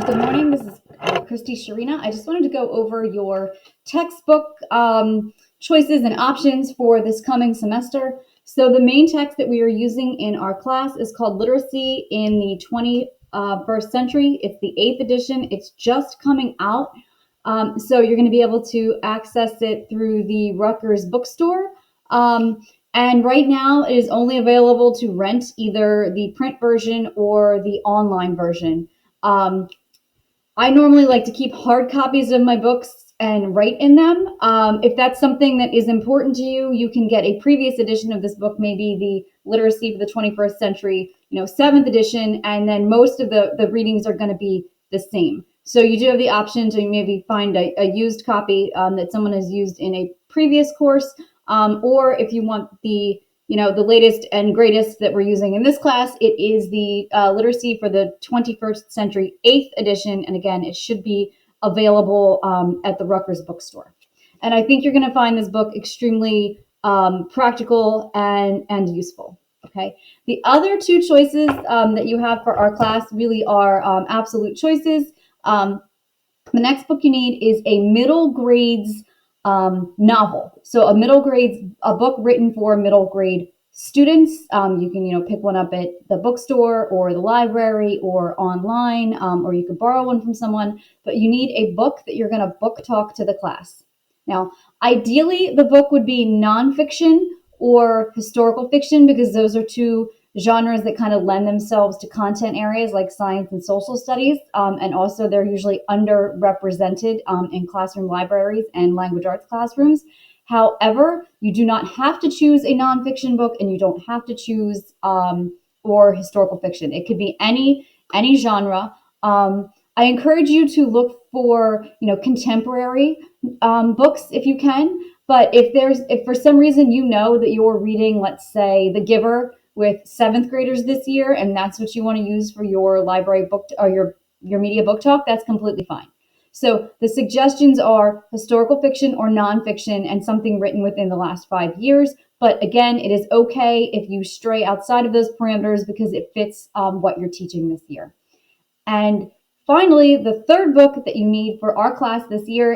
Good morning. This is Christy Sharina. I just wanted to go over your textbook choices and options for this coming semester. So the main text that we are using in our class is called Literacy in the 21st Century. It's the 8th edition. It's just coming out. So you're going to be able to access it through the Rutgers bookstore. And right now it is only available to rent, either the print version or the online version. I normally like to keep hard copies of my books and write in them. If that's something that is important to you, you can get a previous edition of this book, maybe the Literacy for the 21st Century, 7th edition, and then most of the readings are going to be the same. So you do have the option to maybe find a used copy that someone has used in a previous course, or if you want the latest and greatest that we're using in this class, it is the Literacy for the 21st Century 8th edition. And again, it should be available at the Rutgers bookstore. And I think you're going to find this book extremely practical and useful. Okay. The other two choices that you have for our class really are absolute choices. The next book you need is a middle grades novel. So a book written for middle grade students. You can, pick one up at the bookstore or the library or online, or you could borrow one from someone, but you need a book that you're going to book talk to the class. Now, ideally, the book would be nonfiction or historical fiction, because those are two genres that kind of lend themselves to content areas like science and social studies. And also they're usually underrepresented in classroom libraries and language arts classrooms. However, you do not have to choose a nonfiction book, and you don't have to choose or historical fiction. It could be any genre. I encourage you to look for contemporary books if you can. But if for some reason that you're reading, let's say, The Giver with 7th graders this year, and that's what you want to use for your library book or your media book talk, that's completely fine. So the suggestions are historical fiction or nonfiction and something written within the last 5 years. But again, it is okay if you stray outside of those parameters because it fits what you're teaching this year. And finally, the third book that you need for our class this year